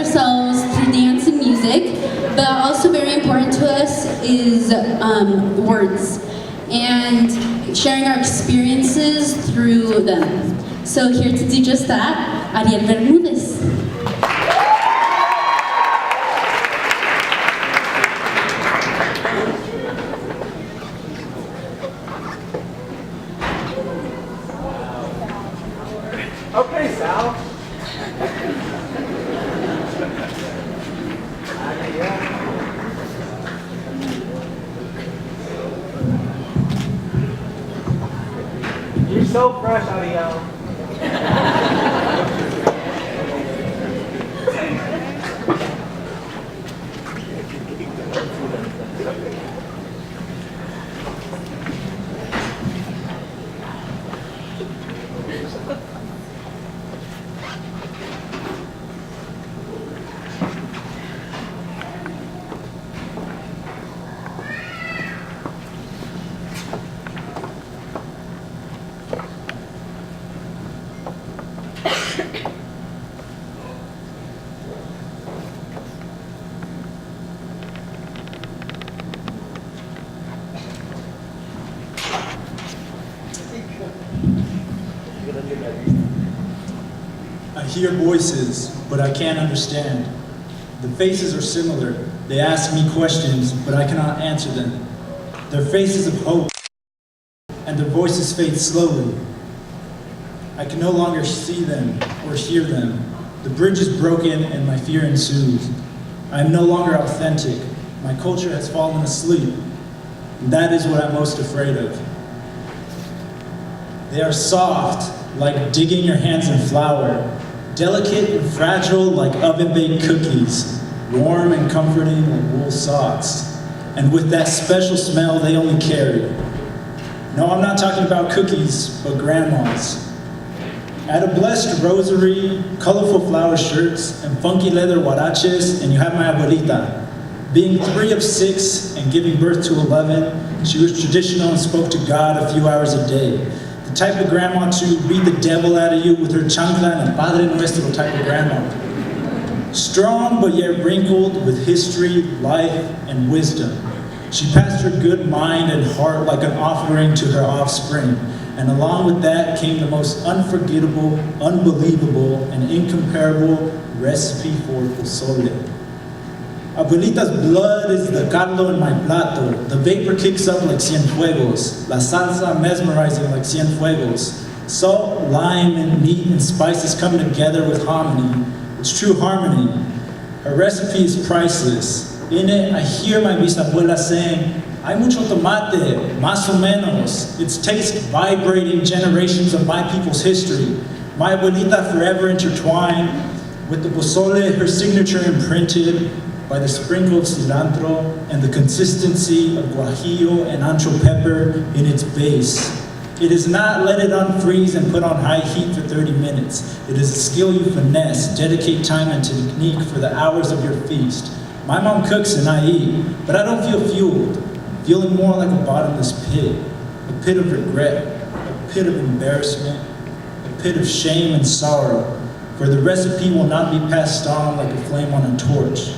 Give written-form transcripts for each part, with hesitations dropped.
ourselves through dance and music, but also very important to us is words and sharing our experiences through them. So here to do just that, Ariel Bermudez. Okay, Sal. You're so fresh, Ariel. I hear voices, but I can't understand. The faces are similar. They ask me questions, but I cannot answer them. Their faces of hope, and their voices fade slowly. I can no longer see them or hear them. The bridge is broken and my fear ensues. I am no longer authentic. My culture has fallen asleep, and that is what I'm most afraid of. They are soft, like digging your hands in flour, delicate and fragile like oven-baked cookies, warm and comforting like wool socks, and with that special smell they only carry. No, I'm not talking about cookies, but grandmas. Add a blessed rosary, colorful flower shirts, and funky leather huaraches, and you have my abuelita. Being 3 of 6 and giving birth to 11, she was traditional and spoke to God a few hours a day. The type of grandma to beat the devil out of you with her chancla and a Padre Nuestro type of grandma. Strong but yet wrinkled with history, life, and wisdom. She passed her good mind and heart like an offering to her offspring. And along with that came the most unforgettable, unbelievable, and incomparable recipe for pozole. Abuelita's blood is the caldo in my plato. The vapor kicks up like cienfuegos. La salsa mesmerizing like cienfuegos. Salt, lime, and meat and spices come together with harmony. It's true harmony. Her recipe is priceless. In it, I hear my bisabuela saying, "Hay mucho tomate, más o menos." Its taste vibrating generations of my people's history. My abuelita forever intertwined with the pozole, her signature imprinted by the sprinkle of cilantro and the consistency of guajillo and ancho pepper in its base. It is not let it unfreeze and put on high heat for 30 minutes. It is a skill you finesse, dedicate time and technique for the hours of your feast. My mom cooks and I eat, but I don't feel fueled. Feeling more like a bottomless pit, a pit of regret, a pit of embarrassment, a pit of shame and sorrow, for the recipe will not be passed on like a flame on a torch,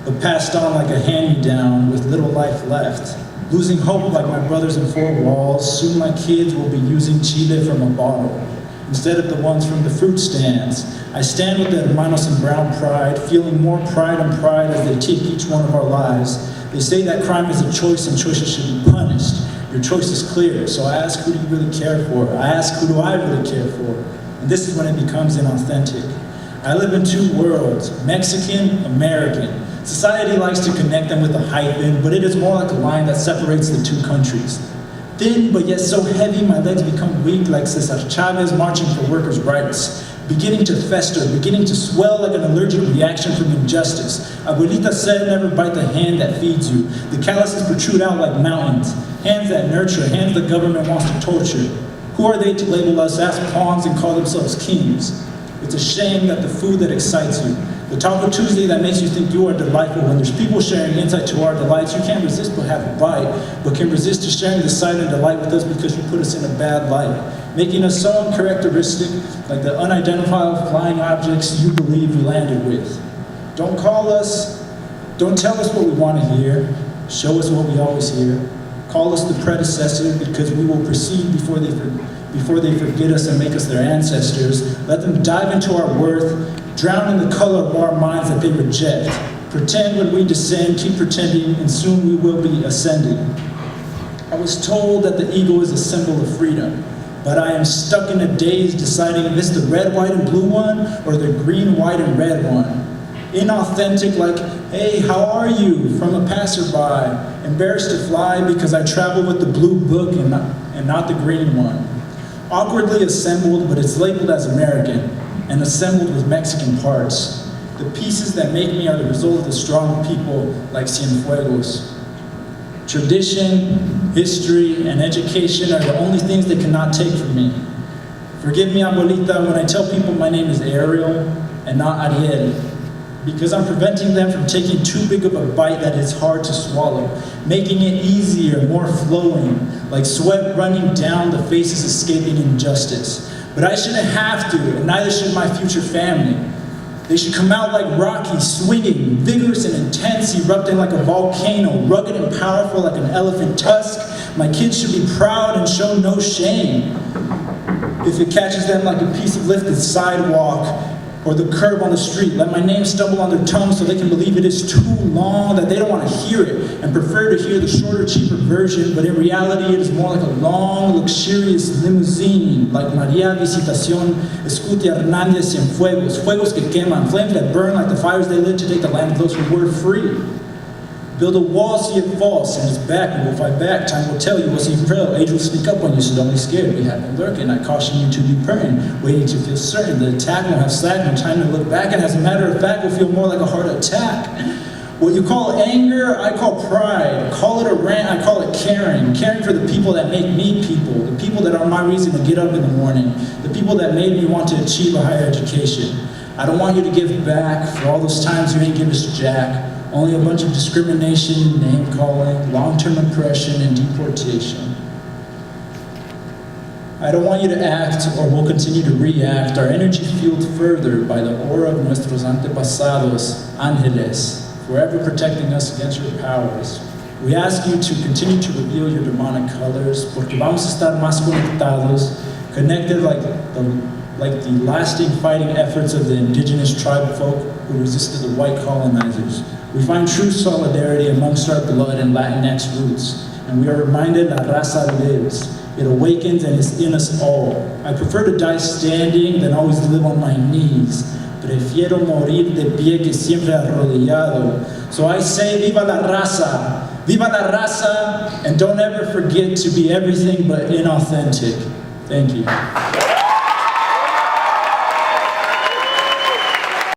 but passed on like a hand-me-down with little life left. Losing hope like my brothers in 4 walls, soon my kids will be using chile from a bottle, instead of the ones from the fruit stands. I stand with the hermanos in brown pride, feeling more pride and pride as they take each one of our lives. They say that crime is a choice and choices should be punished. Your choice is clear, so I ask, who do you really care for? I ask, who do I really care for? And this is when it becomes inauthentic. I live in 2 worlds, Mexican, American. Society likes to connect them with a hyphen, but it is more like a line that separates the 2 countries. Thin, but yet so heavy, my legs become weak like Cesar Chavez marching for workers' rights. Beginning to fester, beginning to swell like an allergic reaction from injustice. Abuelita said, never bite the hand that feeds you. The calluses protrude out like mountains. Hands that nurture, hands the government wants to torture. Who are they to label us as pawns and call themselves kings? It's a shame that the food that excites you, The Taco Tuesday that makes you think you are delightful. When there's people sharing insight to our delights, you can't resist but have a bite, but can resist to sharing the sight and delight with us because you put us in a bad light, making us so uncharacteristic, like the unidentifiable flying objects you believe we landed with. Don't call us, don't tell us what we want to hear, show us what we always hear. Call us the predecessor because we will proceed before they forget us and make us their ancestors. Let them dive into our worth, drown in the color of our minds that they reject. Pretend when we descend, keep pretending, and soon we will be ascending. I was told that the eagle is a symbol of freedom, but I am stuck in a daze deciding if it's the red, white, and blue one or the green, white, and red one. Inauthentic, like, hey, how are you, from a passerby. Embarrassed to fly because I travel with the blue book and not the green one. Awkwardly assembled, but it's labeled as American, and assembled with Mexican parts. The pieces that make me are the result of the strong people like Cienfuegos. Tradition, history, and education are the only things they cannot take from me. Forgive me, abuelita, when I tell people my name is Ariel and not Ariel, because I'm preventing them from taking too big of a bite that is hard to swallow, making it easier, more flowing, like sweat running down the faces escaping injustice. But I shouldn't have to, and neither should my future family. They should come out like Rocky, swinging, vigorous and intense, erupting like a volcano, rugged and powerful like an elephant tusk. My kids should be proud and show no shame. If it catches them like a piece of lifted sidewalk or the curb on the street, let my name stumble on their tongue so they can believe it is too long, that they don't want to hear it and prefer to hear the shorter, cheaper version, but in reality it is more like a long, luxurious limousine, like Maria Visitación Escutia Hernández Cienfuegos, fuegos que queman, flames that burn like the fires they lit to take the land of those who were free. Build a wall, see it false, and it's back, and we'll fight back. Time will tell you what's even real. Age will speak up when you, so don't be scared. We have been lurking. I caution you to be praying, waiting to feel certain. The attack won't have slack, no time to look back, and as a matter of fact, will feel more like a heart attack. What you call anger, I call pride. Call it a rant, I call it caring. Caring for the people that make me people, the people that are my reason to get up in the morning, the people that made me want to achieve a higher education. I don't want you to give back for all those times you ain't give us jack. Only a bunch of discrimination, name-calling, long-term oppression, and deportation. I don't want you to act, or will continue to react, our energy fueled further by the aura of nuestros antepasados, ángeles, forever protecting us against your powers. We ask you to continue to reveal your demonic colors, porque vamos a estar más conectados, connected like the lasting fighting efforts of the indigenous tribe folk who resisted the white colonizers. We find true solidarity amongst our blood and Latinx roots, and we are reminded La Raza lives. It awakens and is in us all. I prefer to die standing than always live on my knees. Prefiero morir de pie que siempre arrodillado. So I say, Viva la Raza! Viva la Raza! And don't ever forget to be everything but inauthentic. Thank you.